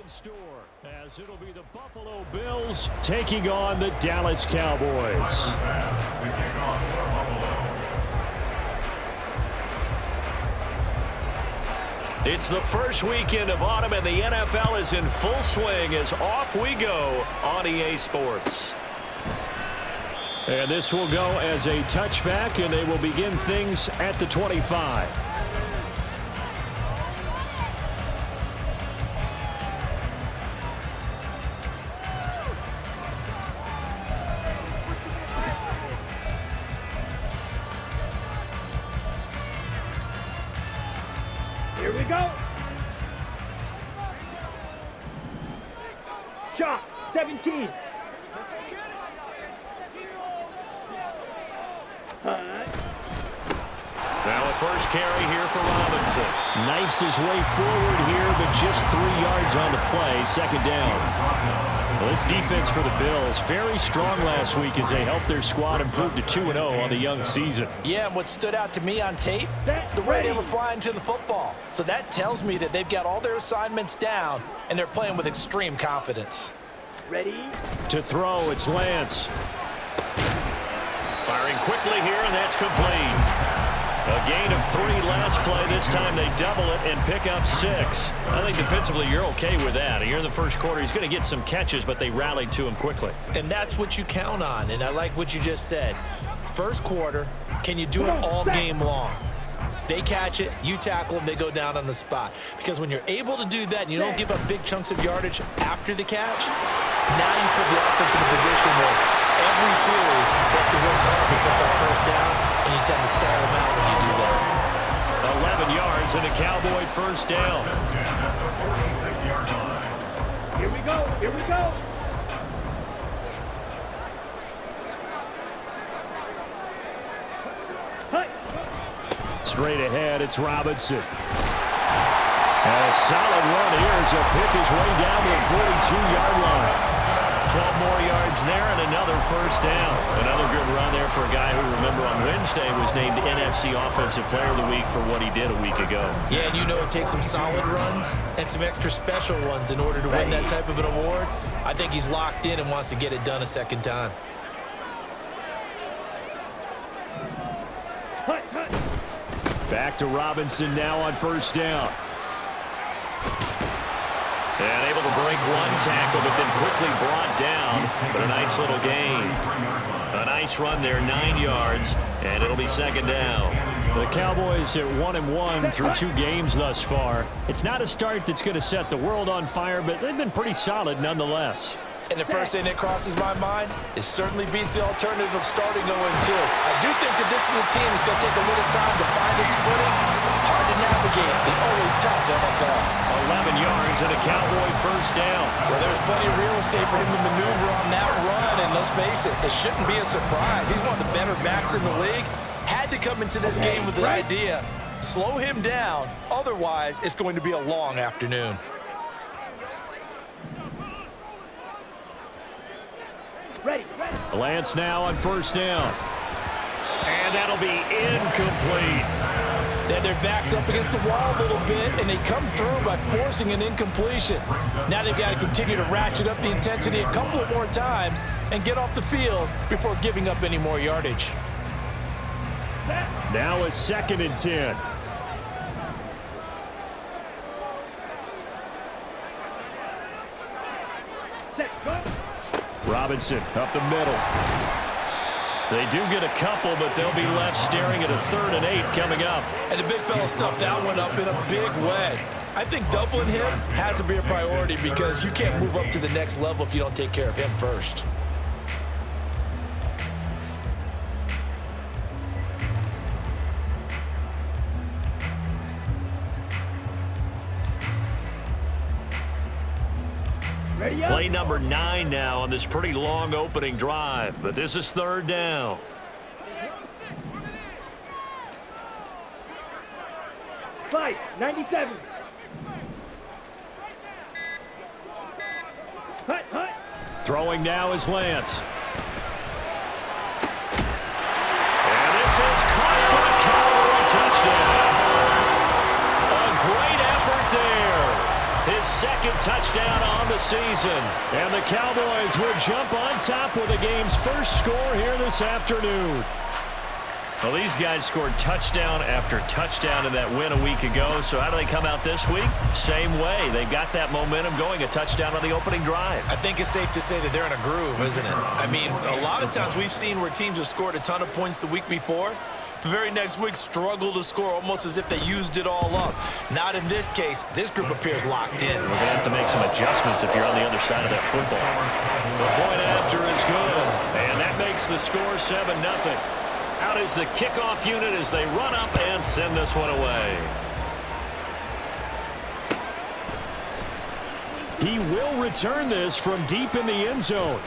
in store, as it'll be the Buffalo Bills taking on the Dallas Cowboys. It's the first weekend of autumn, and the NFL is in full swing as off we go on EA Sports. And this will go as a touchback, and they will begin things at the 25. Here we go. Shot, 17. Now a first carry here for Robinson. Knifes his way forward here, but just 3 yards on the play. Second down. Well, this defense for the Bills, very strong last week as they helped their squad improve to 2-0 on the young season. Yeah, and what stood out to me on tape, the way they were flying to the football. So that tells me that they've got all their assignments down, and they're playing with extreme confidence. Ready? To throw, it's Lance. Firing quickly here, and that's complete. A gain of 3 last play. This time they double it and pick up 6. I think defensively you're okay with that. Here in the first quarter, he's going to get some catches, but they rallied to him quickly. And that's what you count on, and I like what you just said. First quarter, can you do it all game long? They catch it, you tackle them, they go down on the spot. Because when you're able to do that and you don't give up big chunks of yardage after the catch, now you put the offense in a position where every series they have to work hard to pick up first downs, and you tend to stall them out when you do that. 11 yards and a Cowboy first down. Here we go. Here we go. Straight ahead, it's Robinson. And a solid run here as he'll pick his way down to the 42-yard line. 12 more yards there and another first down. Another good run there for a guy who, remember, on Wednesday was named NFC Offensive Player of the Week for what he did a week ago. Yeah, and you know it takes some solid runs and some extra special ones in order to win that type of an award. I think he's locked in and wants to get it done a second time. Back to Robinson now on first down. And able to break one tackle, but then quickly brought down. But a nice little gain. A nice run there, 9 yards, and it'll be second down. The Cowboys at 1-1 through 2 games thus far. It's not a start that's going to set the world on fire, but they've been pretty solid nonetheless. And the first thing that crosses my mind, it certainly beats the alternative of starting 0-2. I do think that this is a team that's going to take a little time to find its footing. Hard to navigate the always tough NFL. 11 yards and a Cowboy first down. Well, there's plenty of real estate for him to maneuver on that run, and let's face it, it shouldn't be a surprise. He's one of the better backs in the league. Had to come into this game with the idea, slow him down, otherwise it's going to be a long afternoon. Ready. Lance now on first down. And that'll be incomplete. Then their back's up against the wall a little bit, and they come through by forcing an incompletion. Now they've got to continue to ratchet up the intensity a couple of more times and get off the field before giving up any more yardage. Now a 2nd and 10. Robinson up the middle. They do get a couple, but they'll be left staring at a 3rd and 8 coming up. And the big fella stuffed that one up in a big way. I think doubling him has to be a priority because you can't move up to the next level if you don't take care of him first. Play number 9 now on this pretty long opening drive, but this is 3rd down. Five, 97. Hut. Throwing now is Lance. And this is caught for a Cowboy touchdown. A great effort there. His second touchdown on the season. And the Cowboys will jump on top with the game's first score here this afternoon. Well, these guys scored touchdown after touchdown in that win a week ago. So how do they come out this week? Same way. They've got that momentum going, a touchdown on the opening drive. I think it's safe to say that they're in a groove, isn't it? I mean, a lot of times we've seen where teams have scored a ton of points the week before. The very next week struggle to score almost as if they used it all up. Not in this case. This group appears locked in. We're going to have to make some adjustments if you're on the other side of that football. The point after is good, and that makes the score 7-0. Out is the kickoff unit as they run up and send this one away. He will return this from deep in the end zone.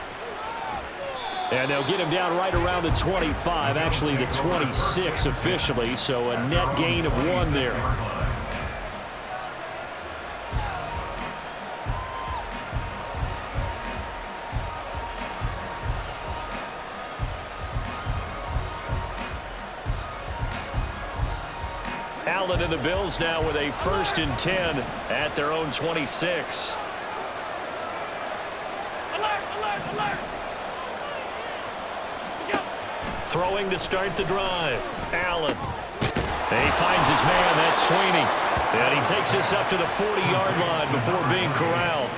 And they'll get him down right around the 25, actually the 26 officially, so a net gain of 1 there. Allen and the Bills now with a 1st and 10 at their own 26. Alert, alert, alert. Throwing to start the drive. Allen. And he finds his man. That's Sweeney. And he takes this up to the 40-yard line before being corralled.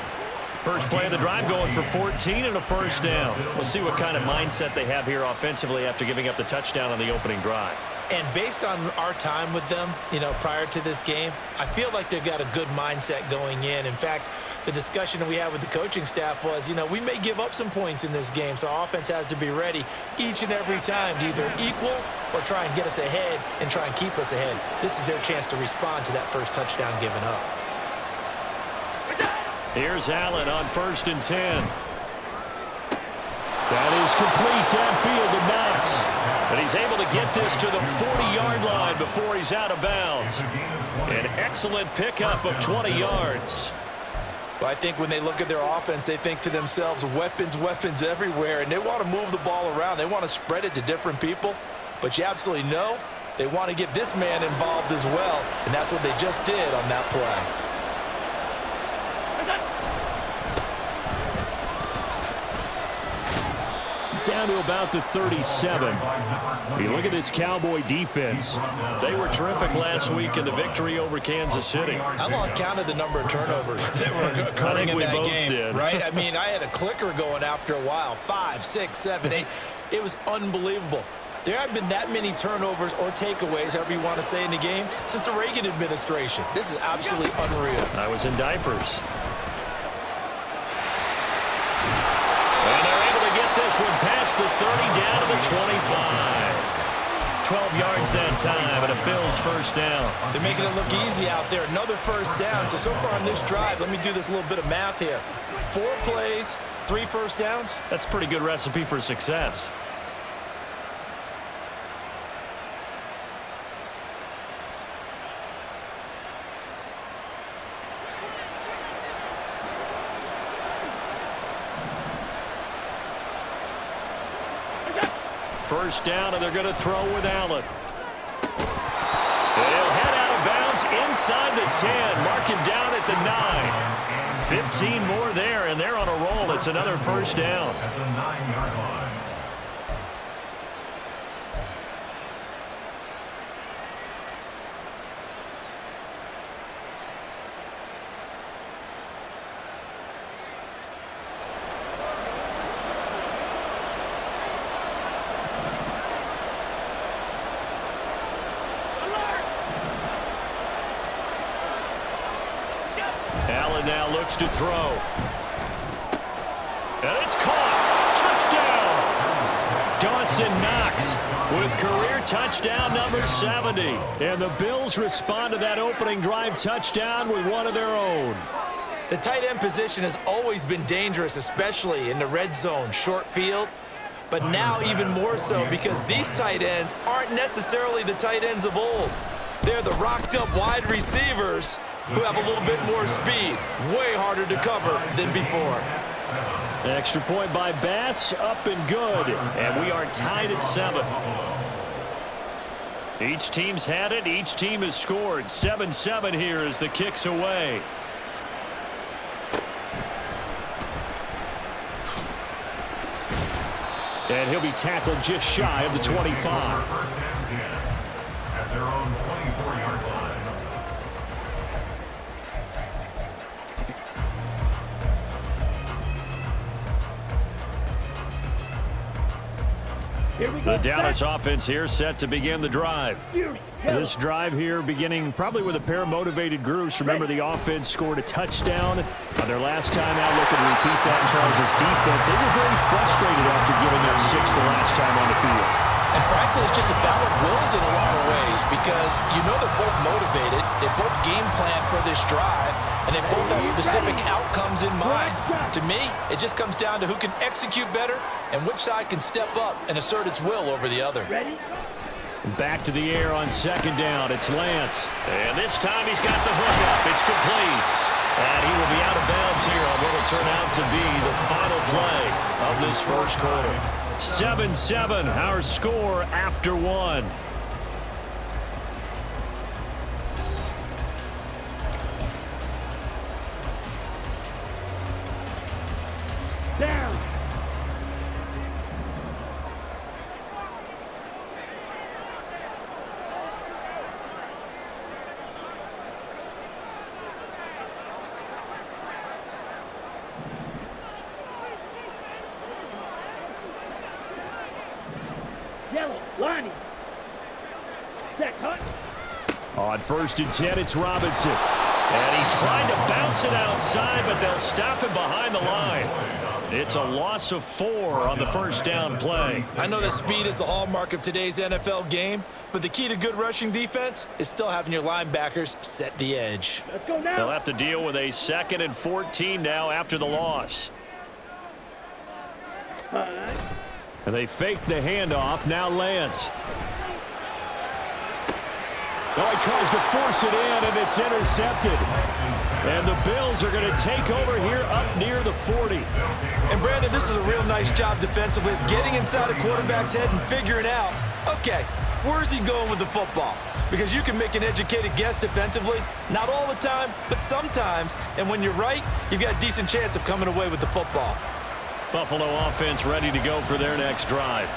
First play of the drive going for 14 and a 1st down. We'll see what kind of mindset they have here offensively after giving up the touchdown on the opening drive. And based on our time with them, prior to this game, I feel like they've got a good mindset going in. In fact, the discussion that we had with the coaching staff was, we may give up some points in this game, so our offense has to be ready each and every time to either equal or try and get us ahead and try and keep us ahead. This is their chance to respond to that first touchdown given up. Here's Allen on 1st and 10. That is complete downfield to Knox. But he's able to get this to the 40-yard line before he's out of bounds. An excellent pickup of 20 yards. Well, I think when they look at their offense, they think to themselves, weapons, weapons everywhere, and they want to move the ball around. They want to spread it to different people. But you absolutely know they want to get this man involved as well, and that's what they just did on that play. Down to about the 37. You look at this Cowboy defense. They were terrific last week in the victory over Kansas City. I lost count of the number of turnovers that were occurring in that game. Did. Right? I mean, I had a clicker going after a while. 5, 6, 7, 8. It was unbelievable. There haven't been that many turnovers or takeaways, however you want to say, in the game since the Reagan administration. This is absolutely unreal. I was in diapers. This one past the 30 down to the 25. 12 yards that time and a Bills 1st down. They're making it look easy out there. Another 1st down. So far on this drive, let me do this little bit of math here. 4 plays, 3 1st downs. That's a pretty good recipe for success. First down, and they're going to throw with Allen. They'll head out of bounds inside the 10. Mark him down at the 9. 15 more there, and they're on a roll. It's another 1st down. At the 9-yard line. Allen now looks to throw. And it's caught. Touchdown. Dawson Knox with career touchdown number 70. And the Bills respond to that opening drive touchdown with one of their own. The tight end position has always been dangerous, especially in the red zone, short field. But now even more so because these tight ends aren't necessarily the tight ends of old. They're the rocked-up wide receivers who have a little bit more speed. Way harder to cover than before. Extra point by Bass, up and good. And we are tied at 7. Each team's had it. Each team has scored. 7-7 here as the kick's away. And he'll be tackled just shy of the 25. First and 10 at their own 24-yard line. Here we go. The Dallas offense here set to begin the drive. Fury. This drive here beginning probably with a pair of motivated groups. Remember, the offense scored a touchdown on their last time out. Looking to repeat that in Charles' defense. They were very frustrated after giving up 6 the last time on the field. And frankly, it's just a battle of wills in a lot of ways because you know they're both motivated. They both game plan for this drive, and they both have specific outcomes in mind. To me, it just comes down to who can execute better and which side can step up and assert its will over the other. Ready? Back to the air on second down. It's Lance. And this time he's got the hook up. It's complete. And he will be out of bounds here on what will turn out to be the final play of this first quarter. 7-7, our score after 1. Down. Yellow. Lonnie. Set. Hut. On first and 10, it's Robinson. And he tried to bounce it outside, but they'll stop him behind the line. It's a loss of 4 on the first down play. I know that speed is the hallmark of today's NFL game, but the key to good rushing defense is still having your linebackers set the edge. Let's go now. They'll have to deal with a 2nd and 14 now after the loss. And they fake the handoff. Now Lance. Oh, he tries to force it in, and it's intercepted. And the Bills are going to take over here up near the 40. And Brandon, this is a real nice job defensively of getting inside a quarterback's head and figuring out, okay, where's he going with the football? Because you can make an educated guess defensively, not all the time, but sometimes. And when you're right, you've got a decent chance of coming away with the football. Buffalo offense ready to go for their next drive.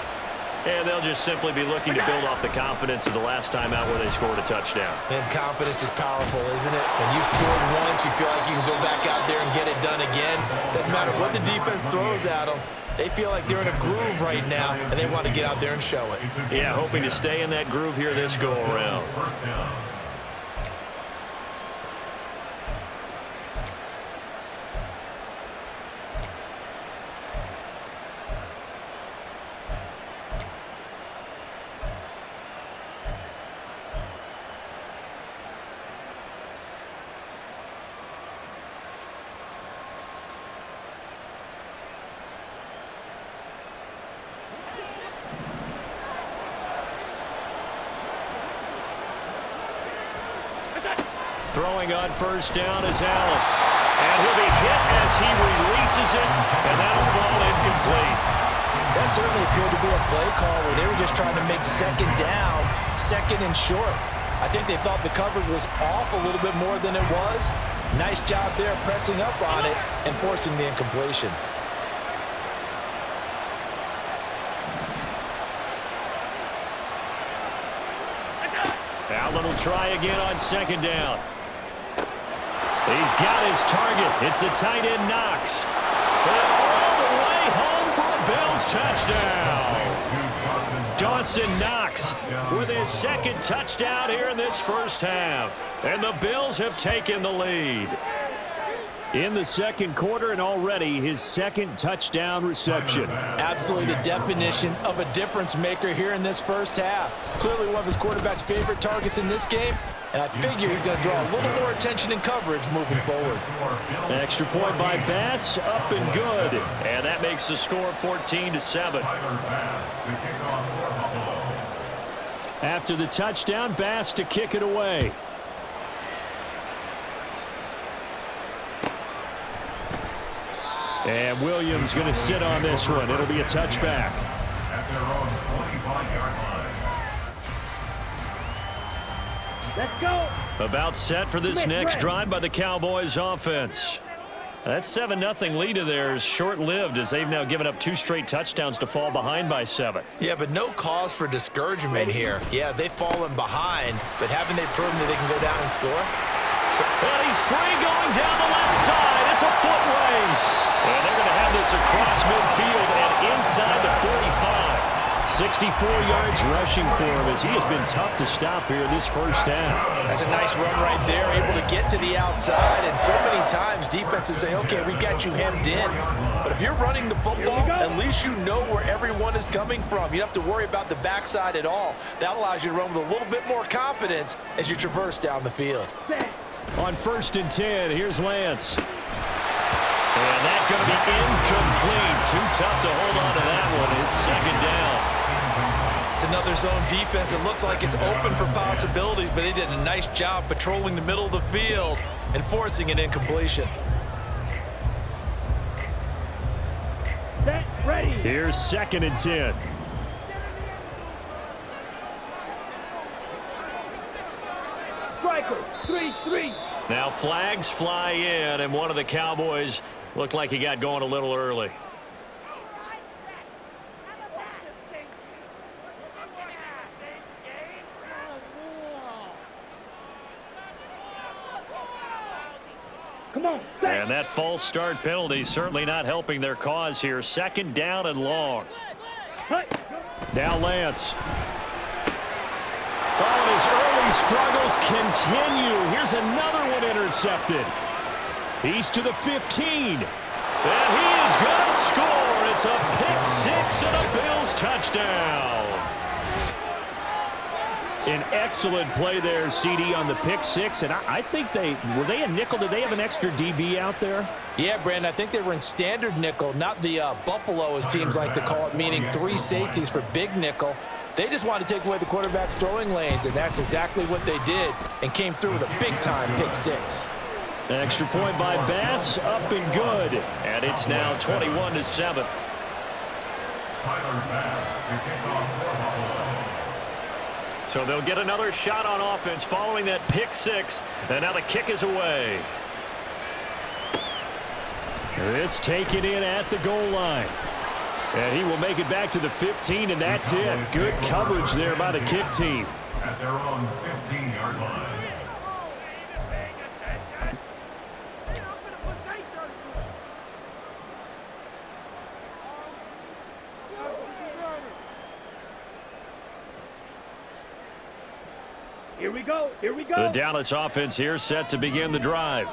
And they'll just simply be looking to build off the confidence of the last time out where they scored a touchdown. And confidence is powerful, isn't it? When you've scored once, you feel like you can go back out there and get it done again. Doesn't matter what the defense throws at them. They feel like they're in a groove right now, and they want to get out there and show it. Yeah, hoping to stay in that groove here this go-around. Throwing on first down is Allen. And he'll be hit as he releases it, and that'll fall incomplete. That certainly appeared to be a play call where they were just trying to make second down, second and short. I think they thought the coverage was off a little bit more than it was. Nice job there pressing up on it and forcing the incompletion. Allen will try again on second down. He's got his target. It's the tight end Knox. And all the way home for a Bills touchdown. Dawson Knox with his 2nd touchdown here in this first half. And the Bills have taken the lead. In the second quarter, and already his 2nd touchdown reception. Absolutely the definition of a difference maker here in this first half. Clearly one of his quarterback's favorite targets in this game, and I figure he's going to draw a little more attention and coverage moving forward. Extra point by Bass, up and good. And that makes the score 14-7. After the touchdown, Bass to kick it away. And Williams going to sit on this one. It'll be a touchback. At their own 25-yard line. Let's go. About set for this next drive by the Cowboys offense. That 7-0 lead of theirs short-lived as they've now given up 2 straight touchdowns to fall behind by 7. Yeah, but no cause for discouragement here. Yeah, they've fallen behind, but haven't they proven that they can go down and score? And he's free going down the left side. It's a foot race. And they're going to have this across midfield and inside the 45. 64 yards rushing for him as he has been tough to stop here in this first half. That's a nice run right there, able to get to the outside. And so many times defenses say, okay, we got you hemmed in. But if you're running the football, at least you know where everyone is coming from. You don't have to worry about the backside at all. That allows you to run with a little bit more confidence as you traverse down the field. On 1st and 10, here's Lance. And that's going to be incomplete. Too tough to hold on to that one. It's 2nd down. It's another zone defense. It looks like it's open for possibilities, but they did a nice job patrolling the middle of the field and forcing an incompletion. Set, ready. Here's 2nd and 10. Striker, 3-3. Now flags fly in, and one of the Cowboys looked like he got going a little early. Come on, set. And that false start penalty certainly not helping their cause here. 2nd down and long. Hut. Now Lance. Oh, and his early struggles continue. Here's another one intercepted. He's to the 15. And he is going to score. It's a pick 6 and a Bills touchdown. An excellent play there, CD, on the pick 6. And I think were they a nickel? Did they have an extra DB out there? Yeah, Brandon, I think they were in standard nickel, not the Buffalo, as teams like to call it, meaning 3 safeties for big nickel. They just wanted to take away the quarterback's throwing lanes, and that's exactly what they did and came through with a big-time pick 6. Extra point by Bass, up and good. And it's now 21-7. Tyler Bass to kick off for Buffalo. So they'll get another shot on offense following that pick 6. And now the kick is away. This taken in at the goal line. And he will make it back to the 15, and that's it. Good coverage there by the kick team. At their own 15-yard line. Here we go. Here we go. The Dallas offense here set to begin the drive.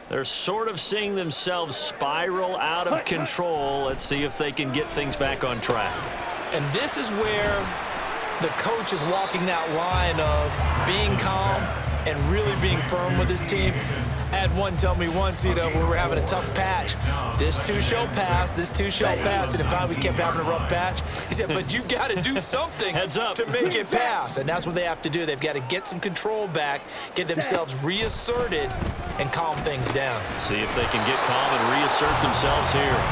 They're sort of seeing themselves spiral out of control. Let's see if they can get things back on track. And this is where the coach is walking that line of being calm and really being firm with his team. I had one tell me once, when we were having a tough patch, this too shall pass, this too shall pass. And if we kept having a rough patch, he said, but you got to do something Heads up. to make it pass. And that's what they have to do. They've got to get some control back, get themselves reasserted, and calm things down. See if they can get calm and reassert themselves here.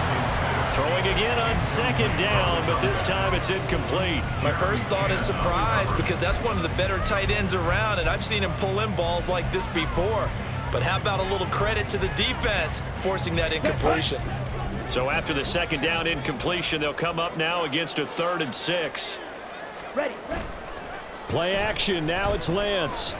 Throwing again on 2nd down, but this time it's incomplete. My first thought is surprise, because that's one of the better tight ends around, and I've seen him pull in balls like this before. But how about a little credit to the defense forcing that incompletion? So after the 2nd down incompletion, they'll come up now against a 3rd and 6. Ready. Play action. Now it's Lance.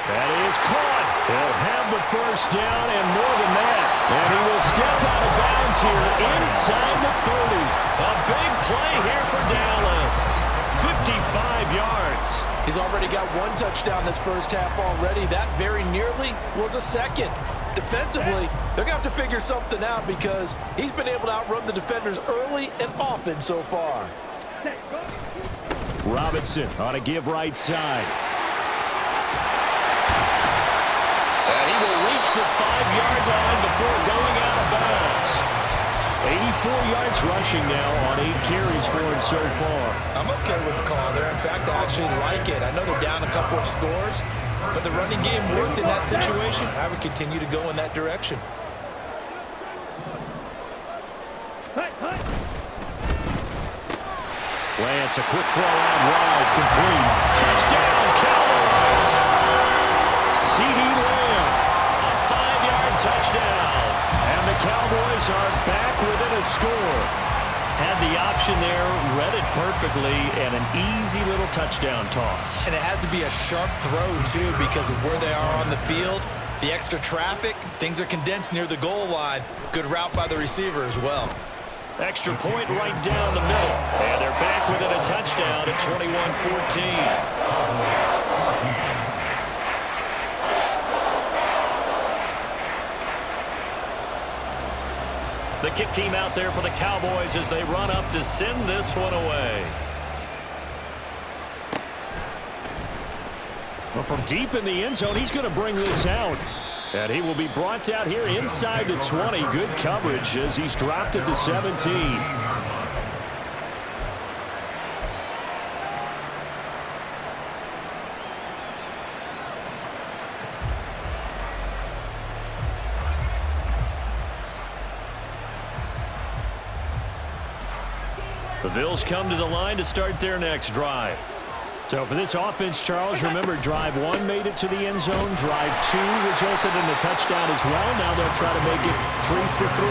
That is caught. He'll have the 1st down and more than that. And he will step out of bounds here inside the 30. A big play here for Dallas. 55 yards. He's already got 1 touchdown this first half already. That very nearly was a 2nd. Defensively, they're going to have to figure something out because he's been able to outrun the defenders early and often so far. Robinson on a give right side. And he will reach the 5-yard line before going out of bounds. 84 yards rushing now on 8 carries for him so far. I'm okay with the call there. In fact, I actually like it. I know they're down a couple of scores, but the running game worked in that situation. I would continue to go in that direction. Lance, a quick throw out wide, complete. Touchdown, Cowboys! CeeDee Lamb. touchdown. And the Cowboys are back within a score. Had the option there, read it perfectly, and an easy little touchdown toss. And it has to be a sharp throw, too, because of where they are on the field. The extra traffic, things are condensed near the goal line. Good route by the receiver as well. Extra point right down the middle. And they're back within a touchdown at 21-14. The kick team out there for the Cowboys as they run up to send this one away. Well, from deep in the end zone, he's going to bring this out. And he will be brought out here inside the 20. Good coverage as he's dropped at the 17. The Bills come to the line to start their next drive. So for this offense, Charles, remember, drive 1 made it to the end zone. Drive 2 resulted in a touchdown as well. Now they'll try to make it 3 for 3.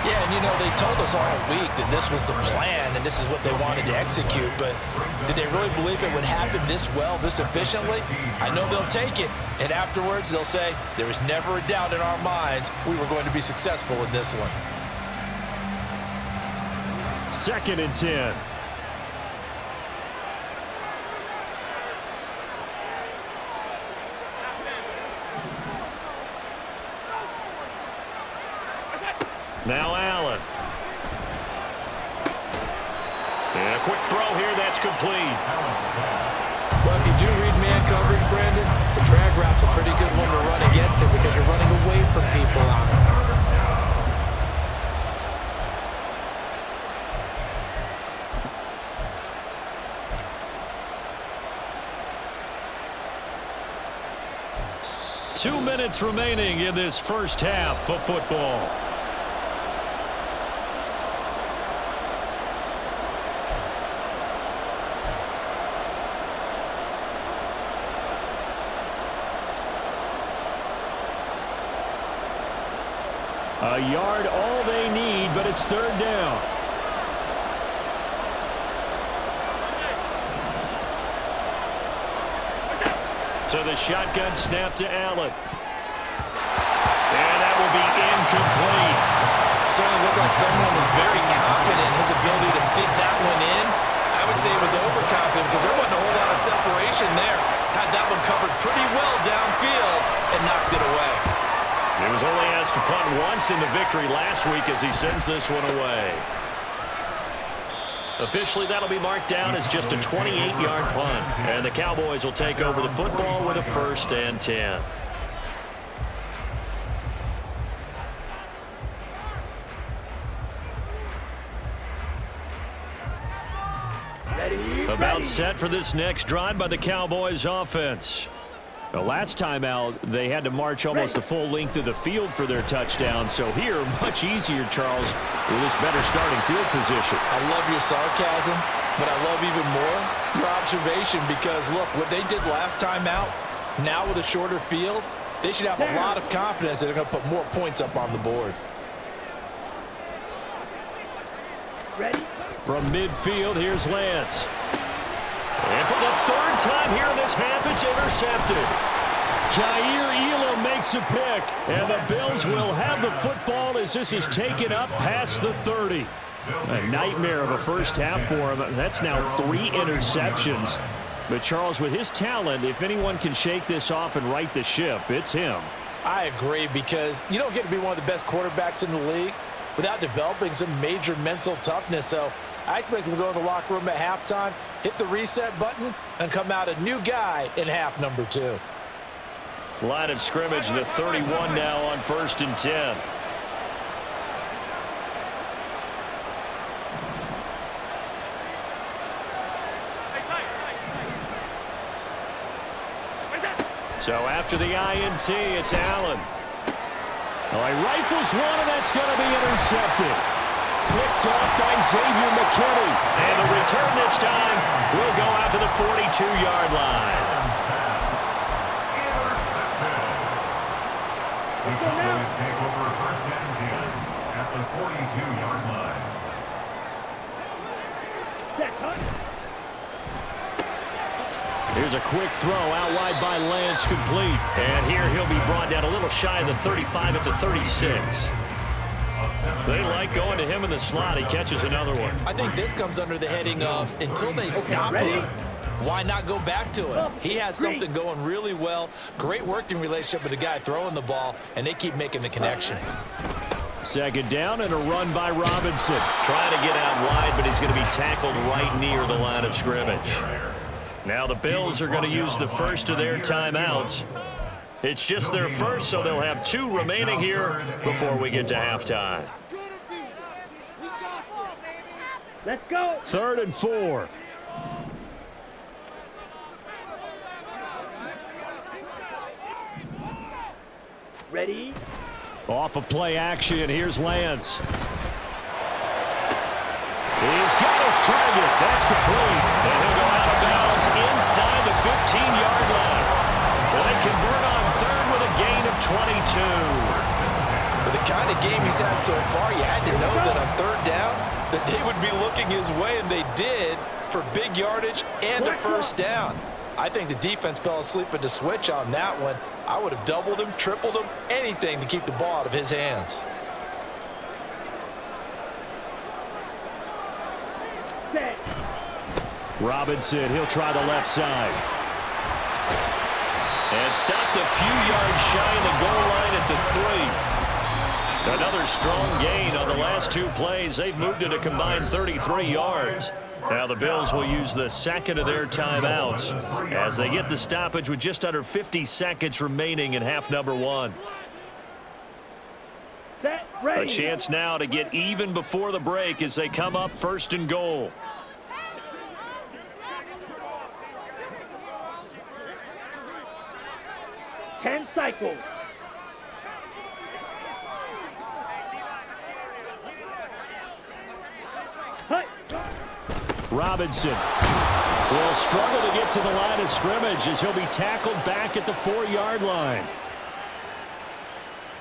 Yeah, and you know, they told us all week that this was the plan and this is what they wanted to execute, but did they really believe it would happen this well, this efficiently? I know they'll take it, and afterwards they'll say, there was never a doubt in our minds we were going to be successful in this one. 2nd and 10. Now Allen. And a quick throw here, that's complete. Well, if you do read man coverage, Brandon, the drag route's a pretty good one to run against it because you're running away from people on it. Two minutes remaining in this first half of football. A yard all they need, but it's 3rd down. So the shotgun snap to Allen. And that will be incomplete. Certainly looked like someone was very confident in his ability to fit that one in. I would say he was overconfident because there wasn't a whole lot of separation there. Had that one covered pretty well downfield and knocked it away. He was only asked to punt once in the victory last week as he sends this one away. Officially, that'll be marked down as just a 28-yard punt. And the Cowboys will take over the football with a 1st and 10. About set for this next drive by the Cowboys offense. The last time out, they had to march almost the full length of the field for their touchdown. So here, much easier, Charles, with this better starting field position. I love your sarcasm, but I love even more your observation because, look, what they did last time out, now with a shorter field, they should have a lot of confidence that they're going to put more points up on the board. Ready? From midfield, here's Lance. And for the 3rd time here in this half, it's intercepted. Kaiir Elam makes a pick, and the Bills will have the football as this is taken up past the 30. A nightmare of a first half for him. That's now 3 interceptions. But Charles, with his talent, if anyone can shake this off and right the ship, it's him. I agree because you don't get to be one of the best quarterbacks in the league without developing some major mental toughness. So I expect him to go in the locker room at halftime, hit the reset button, and come out a new guy in half number 2. Line of scrimmage, the 31 now on 1st and 10. So after the INT, it's Allen. Oh, he rifles one, and that's going to be intercepted. Picked off by Xavier McKinney. And the return this time will go out to the 42-yard line. The Cowboys take over first and 10 at the 42-yard line. Set, hut. Here's a quick throw out wide by Lance, complete. And here he'll be brought down a little shy of the 35 at the 36. They like going to him in the slot. He catches another one. I think this comes under the heading of until they stop him, why not go back to him? He has something going really well. Great working relationship with the guy throwing the ball, and they keep making the connection. Second down and a run by Robinson. Trying to get out wide, but he's going to be tackled right near the line of scrimmage. Now the Bills are going to use the first of their timeouts. It's just their first, so they'll have 2 remaining here before we get to halftime. Let's go. 3rd and 4. Ready? Off of play action, here's Lance. He's got his target. That's complete. And he'll go out of bounds inside the 15-yard line. They convert on 3rd with a gain of 22. With the kind of game he's had so far, you had to know that on 3rd down that they would be looking his way, and they did, for big yardage and a first down. I think the defense fell asleep at the switch on that one. I would have doubled him, tripled him, anything to keep the ball out of his hands. Set. Robinson, he'll try the left side. And stopped a few yards shy of the goal line at the 3. Another strong gain on the last 2 plays. They've moved it a combined 33 yards. Now the Bills will use the second of their timeouts as they get the stoppage with just under 50 seconds remaining in half number 1. Set. Ready. A chance now to get even before the break as they come up 1st and goal. Ten cycles. Hut. Robinson will struggle to get to the line of scrimmage as he'll be tackled back at the 4-yard line.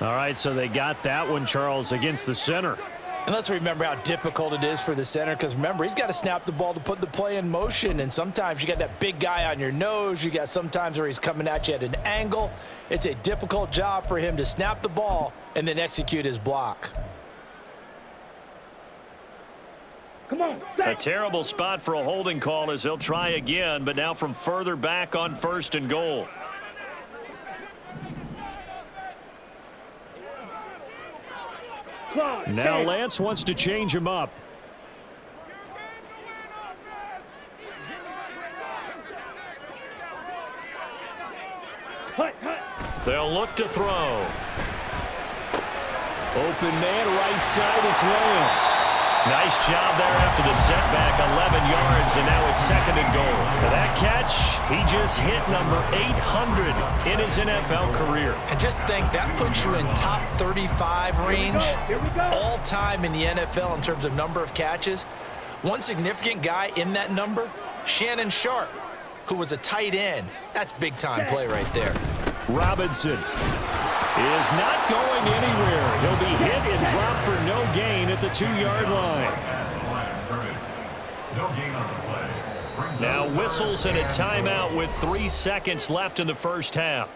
All right, so they got that one, Charles, against the center. And let's remember how difficult it is for the center, because remember, he's got to snap the ball to put the play in motion, and sometimes you got that big guy on your nose. You got sometimes where he's coming at you at an angle. It's a difficult job for him to snap the ball and then execute his block. Come on. A Set. terrible spot for a holding call as they'll try again, but now from further back on 1st and goal. Claw. Now 10. Lance wants to change him up. Hut. Hut. They'll look to throw. Open man right side, it's Lamb. Nice job there after the setback, 11 yards, and now it's 2nd and goal. For that catch, he just hit number 800 in his NFL career. And just think, that puts you in top 35 range Here we go. all time in the NFL in terms of number of catches. One significant guy in that number, Shannon Sharp, who was a tight end. That's big-time play right there. Robinson is not going anywhere. He'll be hit and dropped for no gain at the 2-yard line. No gain on the play. Now whistles and a timeout with 3 seconds left in the first half.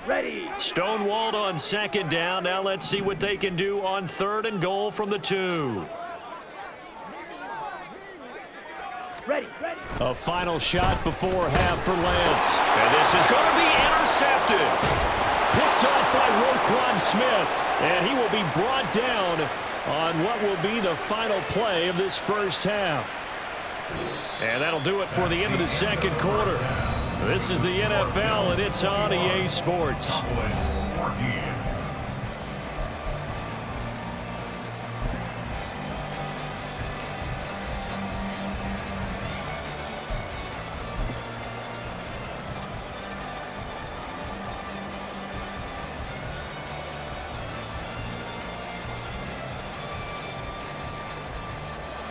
Ready. Stonewalled on 2nd down. Now let's see what they can do on 3rd and goal from the 2. Ready. Ready. A final shot before half for Lance. And this is going to be intercepted. Picked off by Roquan Smith. And he will be brought down on what will be the final play of this first half. And that'll do it for the end of the 2nd quarter. This is the NFL, and it's on EA Sports. Cowboys 14.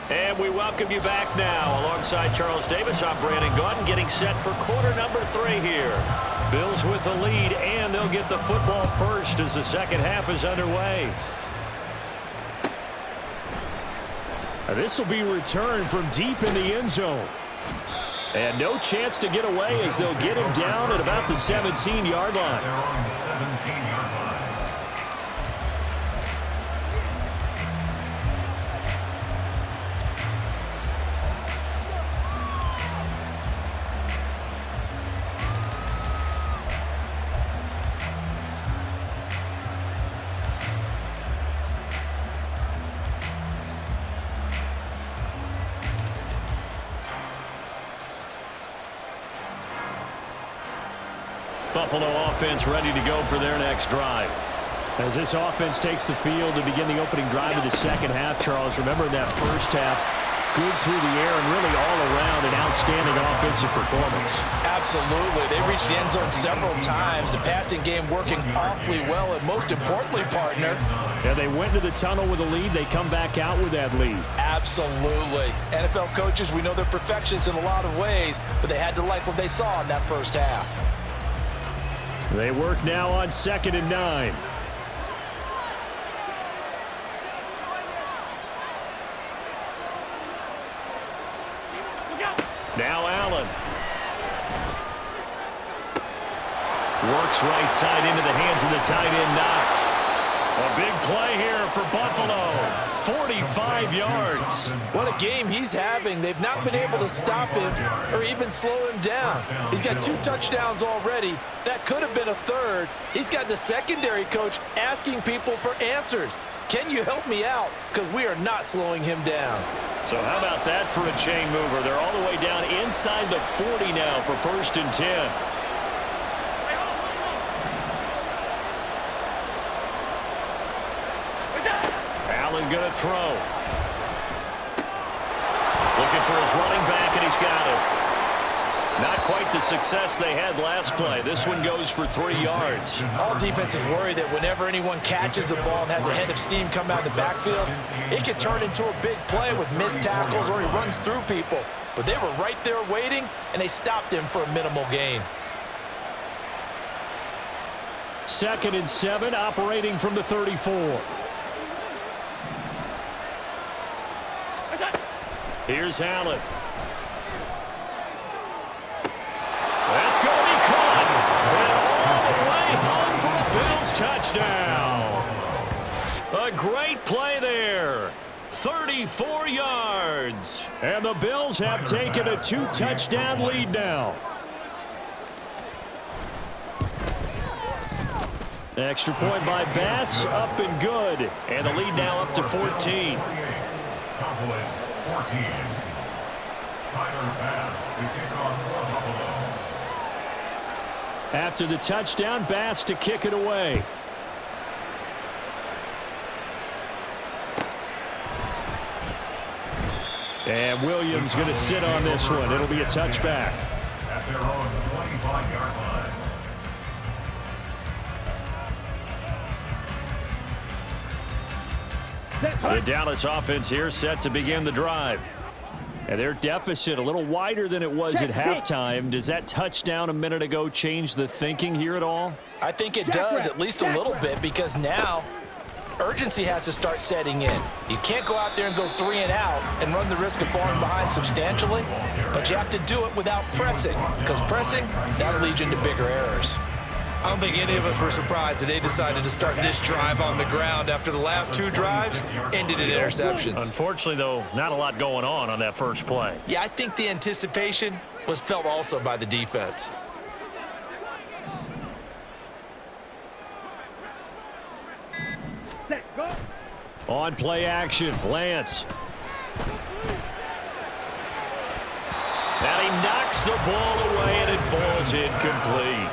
And we welcome you back now. Alongside Charles Davis, I'm Brandon Gaudin, getting set for quarter number 3 here. Bills with the lead, and they'll get the football first as the second half is underway. This will be returned from deep in the end zone. And no chance to get away as they'll get him down at about the 17-yard line. They're on the 17-yard line. Buffalo offense ready to go for their next drive. As this offense takes the field to begin the opening drive of the second half, Charles, remember in that first half, good through the air and really all around an outstanding offensive performance. Absolutely. They reached the end zone several times. The passing game working awfully well, and most importantly, partner. Yeah, they went to the tunnel with a lead. They come back out with that lead. Absolutely. NFL coaches, we know they're perfectionists in a lot of ways, but they had to like what they saw in that first half. They work now on 2nd and 9. Now Allen. Works right side into the hands of the tight end Knox. A big play here for Buffalo. 45 yards. What a game he's having. They've not been able to stop him or even slow him down. He's got 2 touchdowns already. That could have been a third. He's got the secondary coach asking people for answers. Can you help me out? Because we are not slowing him down. So how about that for a chain mover? They're all the way down inside the 40 now for 1st and 10. Allen going to throw. Looking for his running back, and he's got it. Not quite the success they had last play. This one goes for 3 yards. All defenses worry that whenever anyone catches the ball and has a head of steam come out of the backfield, it can turn into a big play with missed tackles or he runs through people. But they were right there waiting, and they stopped him for a minimal gain. 2nd and 7, operating from the 34. Here's Allen. That's going to be caught. And all the way home for a Bills touchdown. A great play there. 34 yards. And the Bills have taken a 2-touchdown lead now. Extra point by Bass, up and good. And the lead now up to 14. Cowboys 14. Tyler Bass to kick off for Buffalo. After the touchdown, Bass to kick it away. And Williams going to sit on this one. It'll be a touchback. At their own 25-yard line. The Dallas offense here set to begin the drive. And their deficit a little wider than it was at halftime. Does that touchdown a minute ago change the thinking here at all? I think it does, at least a little bit, because now urgency has to start setting in. You can't go out there and go 3 and out and run the risk of falling behind substantially, but you have to do it without pressing, because pressing, that'll lead you into bigger errors. I don't think any of us were surprised that they decided to start this drive on the ground after the last 2 drives ended in interceptions. Unfortunately, though, not a lot going on that first play. Yeah, I think the anticipation was felt also by the defense. Set, go. On play action, Lance. And he knocks the ball away, and it falls incomplete.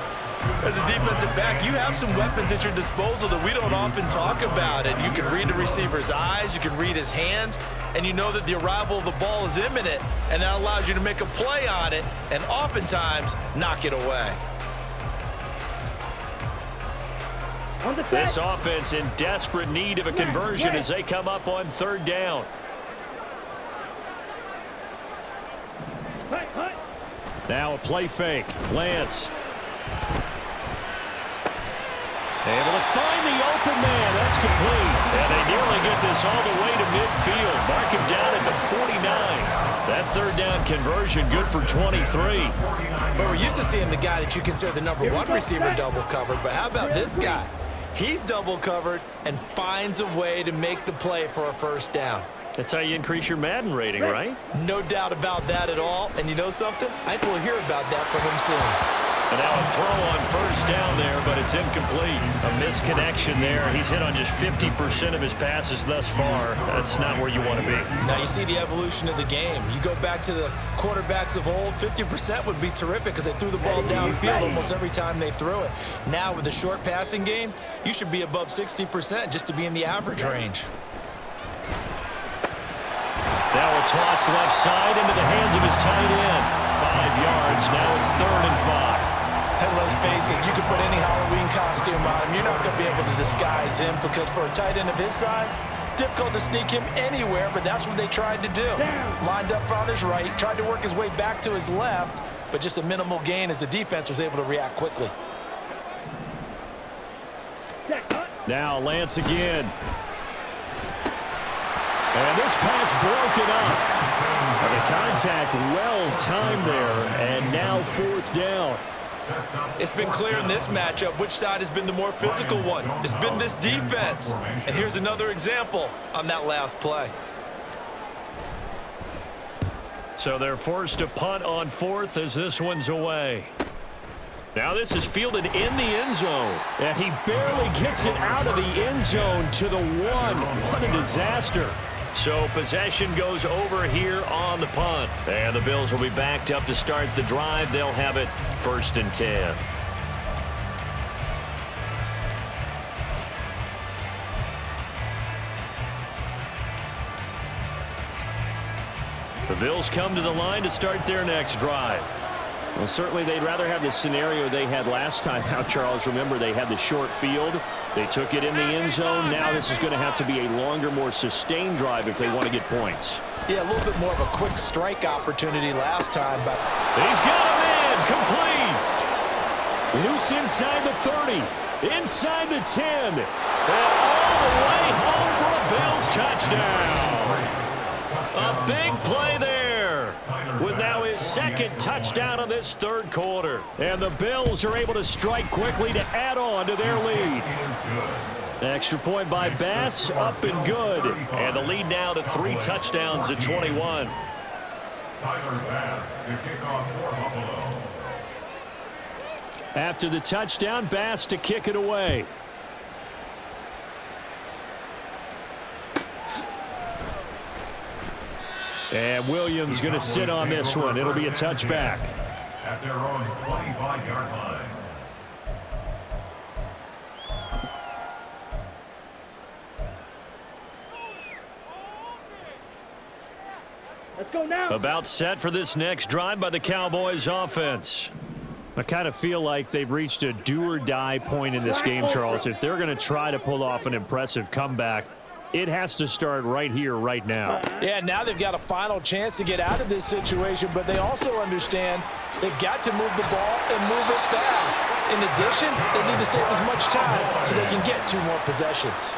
As a defensive back, you have some weapons at your disposal that we don't often talk about. And you can read the receiver's eyes, you can read his hands, and you know that the arrival of the ball is imminent, and that allows you to make a play on it and oftentimes knock it away. This offense in desperate need of a conversion as they come up on 3rd down. Now a play fake. Lance. Able to find the open man. That's complete. And they nearly get this all the way to midfield. Mark him down at the 49. That third down conversion good for 23. But we're used to seeing the guy that you consider the number one receiver double covered. But how about this guy? He's double covered and finds a way to make the play for a first down. That's how you increase your Madden rating, right? No doubt about that at all. And you know something? I think we'll hear about that from him soon. And now a throw on first down there, but it's incomplete. A misconnection there. He's hit on just 50% of his passes thus far. That's not where you want to be. Now you see the evolution of the game. You go back to the quarterbacks of old, 50% would be terrific because they threw the ball downfield almost every time they threw it. Now with the short passing game, you should be above 60% just to be in the average range. Now a toss left side into the hands of his tight end. 5 yards. Now it's 3rd and 5. And let's face it, you can put any Halloween costume on him. You're not going to be able to disguise him because for a tight end of his size, difficult to sneak him anywhere, but that's what they tried to do. Lined up on his right, tried to work his way back to his left, but just a minimal gain as the defense was able to react quickly. Now Lance again. And this pass broken up. The contact well timed there, and now 4th down. It's been clear in this matchup which side has been the more physical one. It's been this defense. And here's another example on that last play. So they're forced to punt on 4th as this one's away. Now this is fielded in the end zone. And he barely gets it out of the end zone to the 1. What a disaster. So possession goes over here on the punt. And the Bills will be backed up to start the drive. They'll have it 1st and 10. The Bills come to the line to start their next drive. Well, certainly they'd rather have the scenario they had last time out, Charles. Remember, they had the short field. They took it in the end zone. Now this is going to have to be a longer, more sustained drive if they want to get points. Yeah, a little bit more of a quick strike opportunity last time, but he's got a man complete. Loose inside the 30, inside the 10, and all the way home for a Bills touchdown. A big play there with now his 2nd touchdown of this 3rd quarter. And the Bills are able to strike quickly to add on to their lead. Extra point by Bass, up and good. And the lead now to 3 touchdowns at 21. Tyler Bass to kick off for Buffalo. After the touchdown, Bass to kick it away. And Williams going to sit on this one. It'll be a touchback. At their own 25-yard line. Let's go now. About set for this next drive by the Cowboys offense. I kind of feel like they've reached a do-or-die point in this game, Charles. If they're going to try to pull off an impressive comeback, it has to start right here, right now. Yeah, now they've got a final chance to get out of this situation, but they also understand they've got to move the ball and move it fast. In addition, they need to save as much time so they can get 2 more possessions.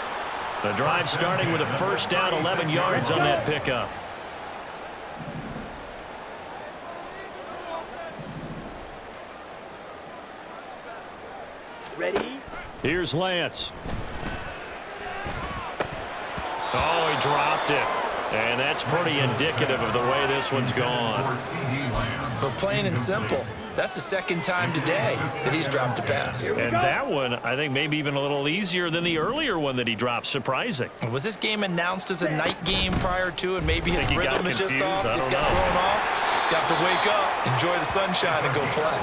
The drive starting with a 1st down, 11 yards on that pickup. Ready? Here's Lance. Oh, he dropped it. And that's pretty indicative of the way this one's gone. But plain and simple, that's the 2nd time today that he's dropped a pass. And that one, I think, maybe even a little easier than the earlier one that he dropped. Surprising. Was this game announced as a night game prior to, and maybe his rhythm is just off? He's got thrown off. He's got to wake up, enjoy the sunshine, and go play.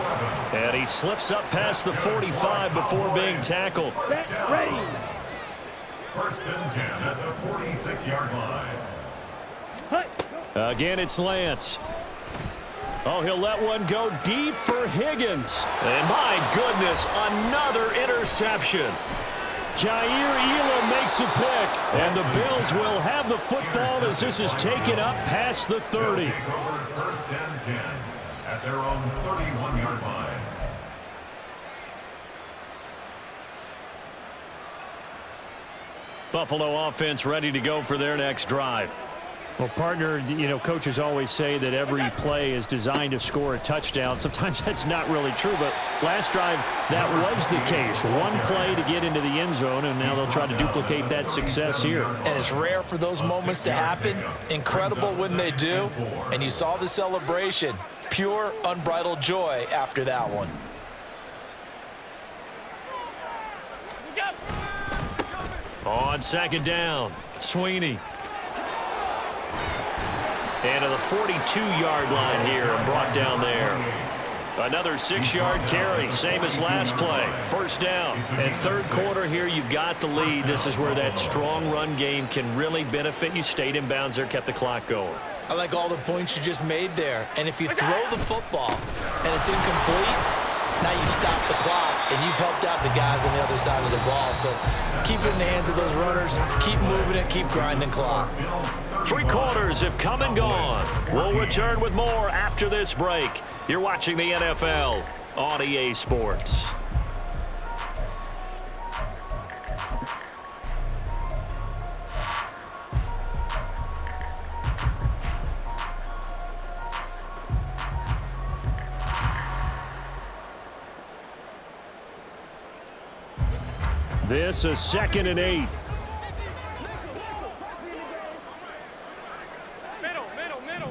And he slips up past the 45 before being tackled. Ready. 1st and 10 at the 46-yard line. Again, it's Lance. Oh, he'll let one go deep for Higgins. And my goodness, another interception. Jair Elam makes a pick. And the Bills will have the football as this is taken up past the 30. First and 10 at their own 31-yard line. Buffalo offense ready to go for their next drive. Well, partner, you know, coaches always say that every play is designed to score a touchdown. Sometimes that's not really true, but last drive, that was the case. One play to get into the end zone, and now they'll try to duplicate that success here. And it's rare for those moments to happen. Incredible when they do. And you saw the celebration. Pure, unbridled joy after that one. On second down, Sweeney. And to the 42-yard line here and brought down there. Another 6-yard carry, same as last play. First down. And third quarter here, you've got the lead. This is where that strong run game can really benefit you. Stayed in bounds there, kept the clock going. I like all the points you just made there. And if you throw the football and it's incomplete, now you stop the clock, and you've helped out the guys on the other side of the ball. So keep it in the hands of those runners. Keep moving it. Keep grinding clock. 3 quarters have come and gone. We'll return with more after this break. You're watching the NFL on EA Sports. This is 2nd and 8.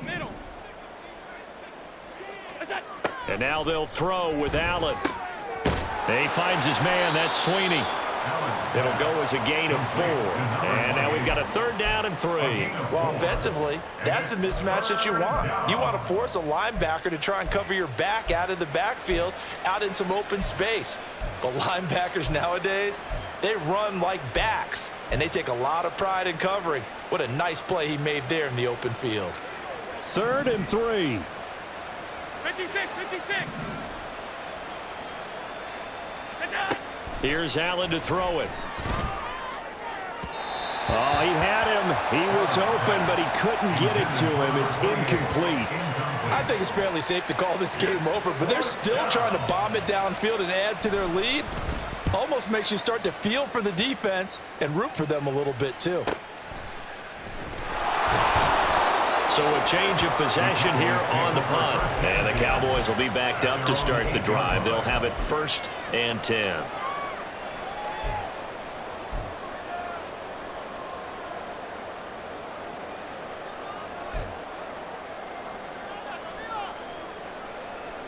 Middle. And now they'll throw with Allen. He finds his man. That's Sweeney. It'll go as a gain of 4. And now we've got a 3rd down and 3. Well, offensively, that's the mismatch that you want. You want to force a linebacker to try and cover your back out of the backfield, out in some open space. But linebackers nowadays, they run like backs, and they take a lot of pride in covering. What a nice play he made there in the open field. 3rd and 3. 56. Here's Allen to throw it. Oh, he had him. He was open, but he couldn't get it to him. It's incomplete. I think it's fairly safe to call this game over, but they're still trying to bomb it downfield and add to their lead. Almost makes you start to feel for the defense and root for them a little bit too. So a change of possession here on the punt. And the Cowboys will be backed up to start the drive. They'll have it 1st and 10.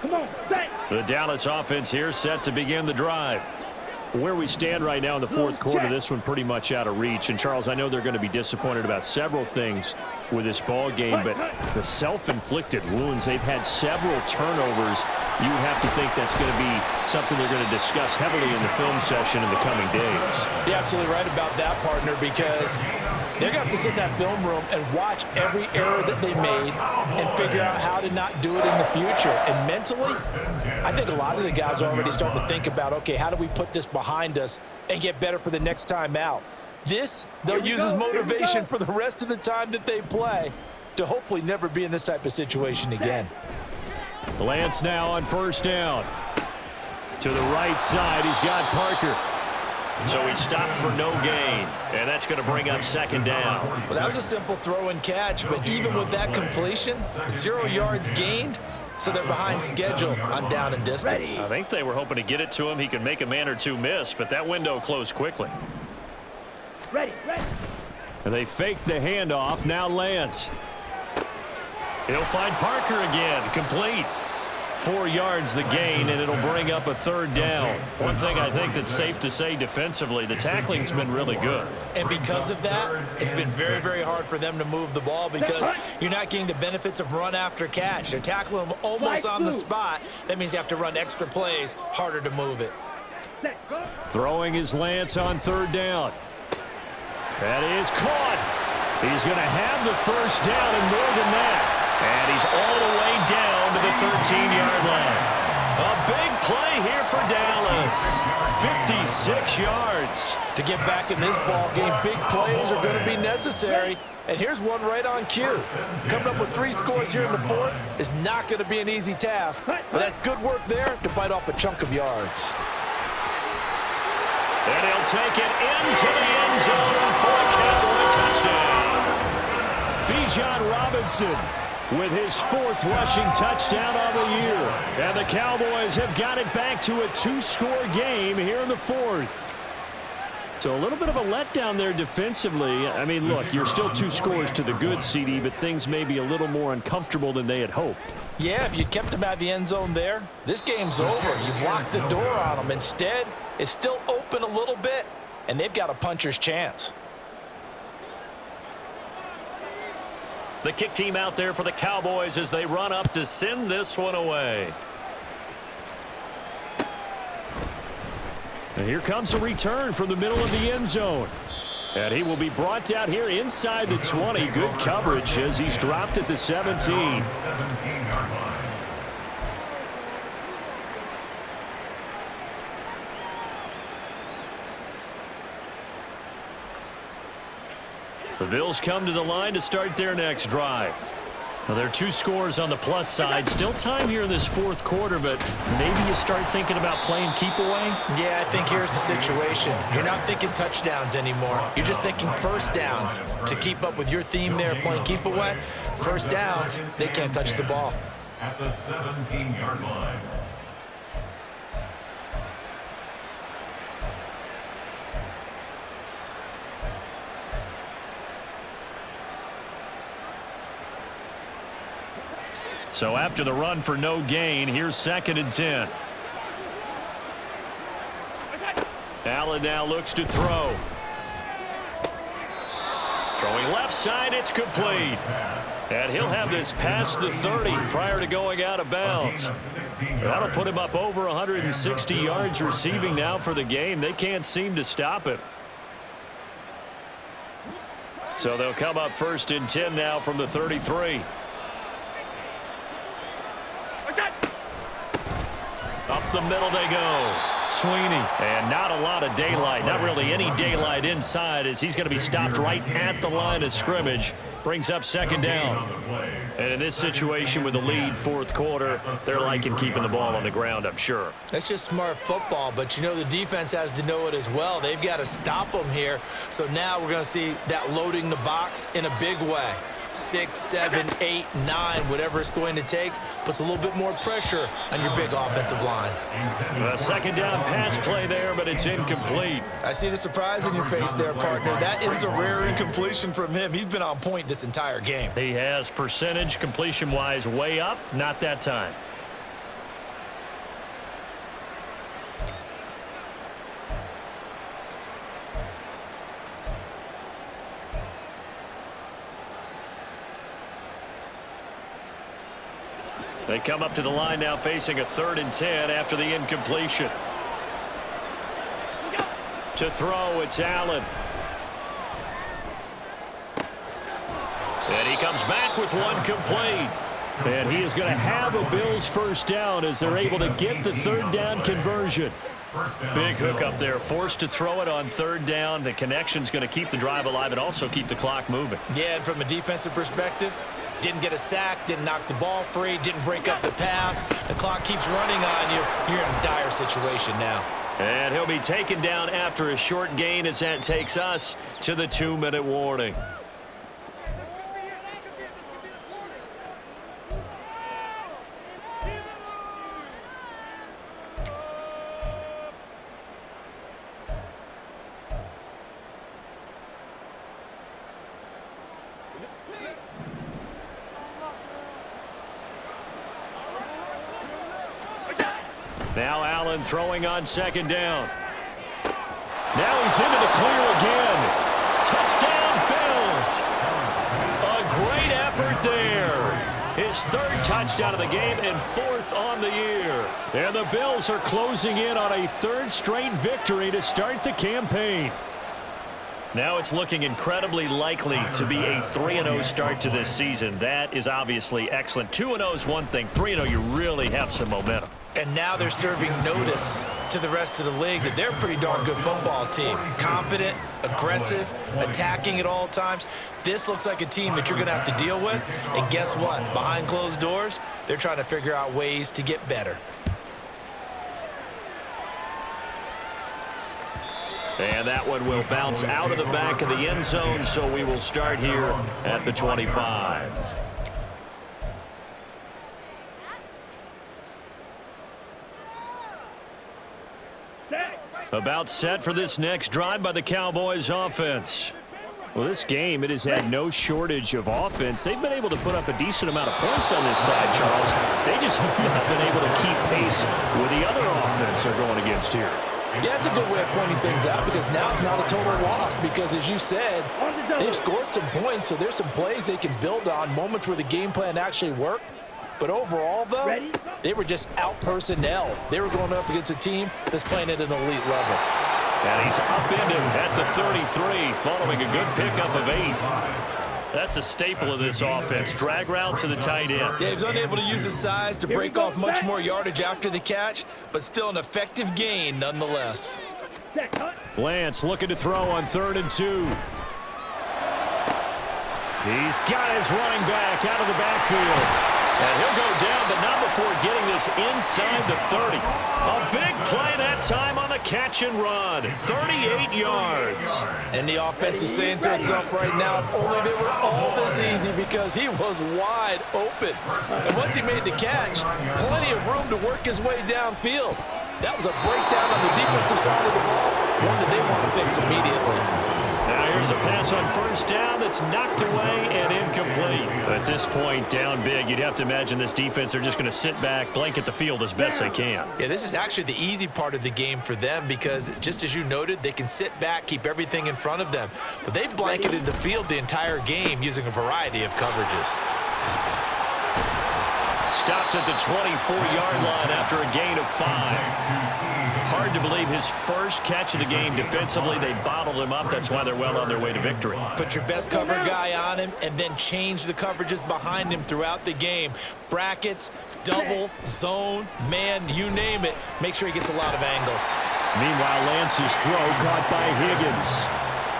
Come on, set. The Dallas offense here set to begin the drive. Where we stand right now in the 4th quarter, this one pretty much out of reach. And, Charles, I know they're going to be disappointed about several things with this ball game, but the self-inflicted wounds, they've had several turnovers. You have to think that's going to be something they're going to discuss heavily in the film session in the coming days. You're absolutely right about that, partner, because they're going to have to sit in that film room and watch every error that they made and figure out how to not do it in the future. And mentally, I think a lot of the guys are already starting to think about, okay, how do we put this behind us and get better for the next time out? This, they'll use as motivation for the rest of the time that they play to hopefully never be in this type of situation again. Lance now on 1st down. To the right side, he's got Parker. So he stopped for no gain, and that's going to bring up 2nd down. Well, that was a simple throw and catch, but even with that completion, 0 yards gained, so they're behind schedule on down and distance. I think they were hoping to get it to him. He could make a man or two miss, but that window closed quickly. Ready. And they fake the handoff. Now Lance. He'll find Parker again. Complete. 4 yards the gain, and it'll bring up a 3rd down. One thing I think that's safe to say defensively, the tackling's been really good. And because of that, it's been very, very hard for them to move the ball because you're not getting the benefits of run after catch. They're tackling them almost on the spot. That means you have to run extra plays, harder to move it. Throwing is Lance on 3rd down. That is caught. He's going to have the 1st down and more than that. And he's all the way down to the 13-yard line. A big play here for Dallas. 56 yards. To get back in this ball game, big plays are going to be necessary. And here's one right on cue. Coming up with 3 scores here in the fourth is not going to be an easy task. But that's good work there to bite off a chunk of yards. And he'll take it into the end zone for a Cowboy touchdown. Bijan Robinson with his 4th rushing touchdown on the year. And the Cowboys have got it back to a 2-score game here in the 4th. So a little bit of a letdown there defensively. I mean, look, you're still 2 scores to the good, CD, but things may be a little more uncomfortable than they had hoped. Yeah, if you kept him out of the end zone there, this game's over. You've locked the door on him. Instead, it's still open a little bit, and they've got a puncher's chance. The kick team out there for the Cowboys as they run up to send this one away. And here comes a return from the middle of the end zone. And he will be brought down here inside the 20. Good coverage as he's dropped at the 17. 17-yard line. The Bills come to the line to start their next drive. Now, there are 2 scores on the plus side. Still time here in this 4th quarter, but maybe you start thinking about playing keep away? Yeah, I think here's the situation. You're not thinking touchdowns anymore. You're just thinking first downs. To keep up with your theme there, playing keep away, first downs, they can't touch the ball. At the 17-yard line. So after the run for no gain, here's 2nd and 10. Allen now looks to throw. Throwing left side, it's complete. And he'll have this past the 30 prior to going out of bounds. That'll put him up over 160 yards receiving now for the game. They can't seem to stop it. So they'll come up 1st and 10 now from the 33. Up the middle they go. Sweeney. And not a lot of daylight. Not really any daylight inside as he's going to be stopped right at the line of scrimmage. Brings up 2nd down. And in this situation with the lead 4th quarter, they're liking keeping the ball on the ground, I'm sure. That's just smart football, but you know the defense has to know it as well. They've got to stop them here. So now we're going to see that loading the box in a big way. 6, 7, 8, 9, whatever it's going to take, puts a little bit more pressure on your big offensive line. A 2nd down pass play there, but it's incomplete. I see the surprise in your face there, partner. That is a rare incompletion from him. He's been on point this entire game. He has percentage completion-wise way up, not that time. They come up to the line now facing a 3rd and 10 after the incompletion. To throw, it's Allen. And he comes back with one complete. And he is going to have a Bills 1st down as they're able to get the 3rd down conversion. Big hook up there, forced to throw it on 3rd down. The connection's going to keep the drive alive and also keep the clock moving. Yeah, and from a defensive perspective, didn't get a sack, didn't knock the ball free, didn't break up the pass. The clock keeps running on you. You're in a dire situation now. And he'll be taken down after a short gain as that takes us to the 2-minute warning. Now Allen throwing on 2nd down. Now he's into the clear again. Touchdown, Bills. A great effort there. His 3rd touchdown of the game and 4th on the year. And the Bills are closing in on a 3rd straight victory to start the campaign. Now it's looking incredibly likely to be a 3-0 start to this season. That is obviously excellent. 2-0 is one thing. 3-0, you really have some momentum. And now they're serving notice to the rest of the league that they're a pretty darn good football team. Confident, aggressive, attacking at all times. This looks like a team that you're going to have to deal with. And guess what? Behind closed doors, they're trying to figure out ways to get better. And that one will bounce out of the back of the end zone, so we will start here at the 25. About set for this next drive by the Cowboys offense. Well, this game, it has had no shortage of offense. They've been able to put up a decent amount of points on this side, Charles. They just have not been able to keep pace with the other offense they're going against here. Yeah, it's a good way of pointing things out because now it's not a total loss because, as you said, they've scored some points, so there's some plays they can build on, moments where the game plan actually worked. But overall, though, they were just out-personnel. They were going up against a team that's playing at an elite level. And he's upended at the 33 following a good pickup of 8. That's a staple of this offense. Drag route to the tight end. Yeah, he was unable to use his size to break off much more yardage after the catch, but still an effective gain nonetheless. Lance looking to throw on 3rd and 2. He's got his running back out of the backfield. And he'll go down, but not before getting this inside the 30. A big play that time on the catch and run. 38 yards. And the offense is saying to itself right now, if only they were all this easy because he was wide open. And once he made the catch, plenty of room to work his way downfield. That was a breakdown on the defensive side of the ball, one that they want to fix immediately. Now here's a pass on 1st down that's knocked away and incomplete. At this point, down big, you'd have to imagine this defense are just going to sit back, blanket the field as best they can. Yeah, this is actually the easy part of the game for them because, just as you noted, they can sit back, keep everything in front of them. But they've blanketed the field the entire game using a variety of coverages. Stopped at the 24-yard line after a gain of 5. Hard to believe his first catch of the game defensively. They bottled him up. That's why they're well on their way to victory. Put your best cover guy on him and then change the coverages behind him throughout the game. Brackets, double, zone, man, you name it. Make sure he gets a lot of angles. Meanwhile, Lance's throw caught by Higgins.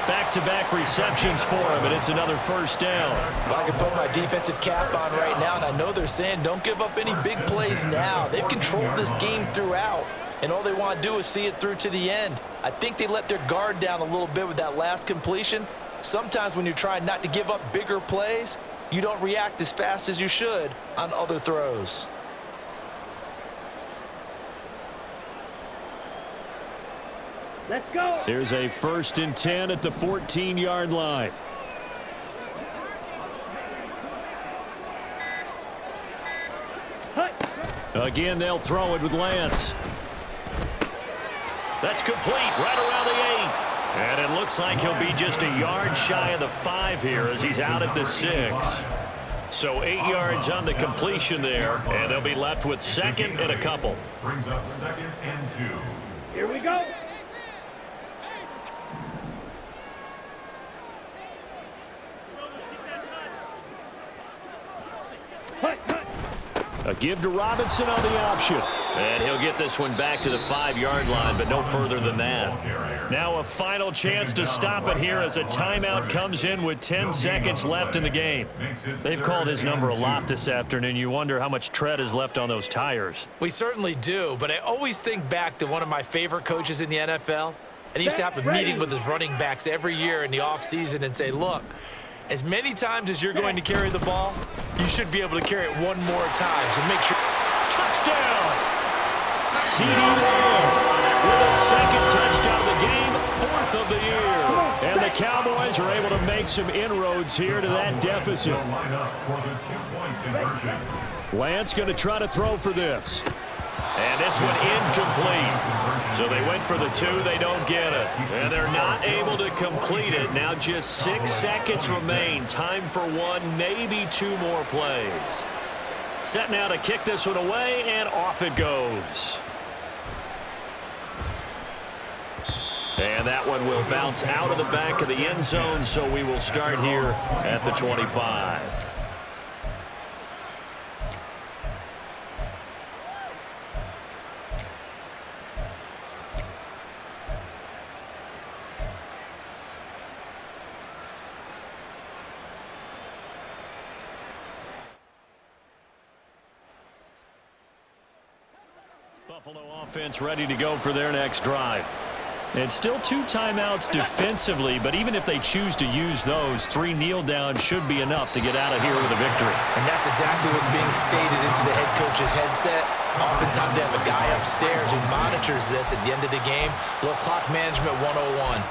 Back-to-back receptions for him, and it's another 1st down. Well, I can put my defensive cap on right now, and I know they're saying don't give up any big plays now. They've controlled this game throughout, and all they want to do is see it through to the end. I think they let their guard down a little bit with that last completion. Sometimes when you're trying not to give up bigger plays, you don't react as fast as you should on other throws. Let's go. There's a 1st and 10 at the 14-yard line. Again, they'll throw it with Lance. That's complete right around the 8. And it looks like he'll be just a yard shy of the 5 here as he's out at the 6. So 8 yards on the completion there, and they'll be left with 2nd and a couple. Brings up 2nd and 2. Here we go. A give to Robinson on the option. And he'll get this one back to the 5-yard line, but no further than that. Now a final chance to stop it here as a timeout comes in with 10 seconds left in the game. They've called his number a lot this afternoon. You wonder how much tread is left on those tires. We certainly do, but I always think back to one of my favorite coaches in the NFL. And he used to have a meeting with his running backs every year in the offseason and say, look, as many times as you're going to carry the ball, you should be able to carry it one more time. So make sure. Touchdown! C.D. Lamb with a 2nd touchdown of the game, 4th of the year. And the Cowboys are able to make some inroads here to that deficit. Lance going to try to throw for this. And this one incomplete. So they went for the 2, they don't get it. And they're not able to complete it. Now just 6 seconds remain. Time for 1, maybe 2 more plays. Set now to kick this one away, and off it goes. And that one will bounce out of the back of the end zone, so we will start here at the 25. Buffalo offense ready to go for their next drive. It's still 2 timeouts defensively, but even if they choose to use those, 3 kneel downs should be enough to get out of here with a victory. And that's exactly what's being stated into the head coach's headset. Oftentimes they have a guy upstairs who monitors this at the end of the game. A little clock management 101.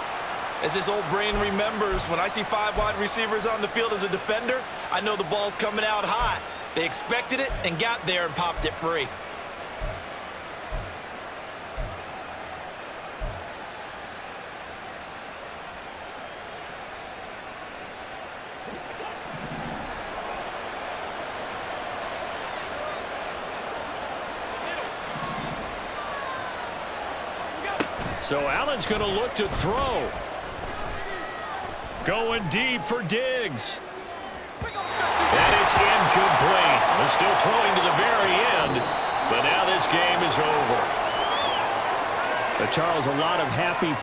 As this old brain remembers, when I see 5 wide receivers on the field as a defender, I know the ball's coming out hot. They expected it and got there and popped it free. So Allen's going to look to throw. Going deep for Diggs. And it's incomplete. They're still throwing to the very end, but now this game is over. But Charles, a lot of happy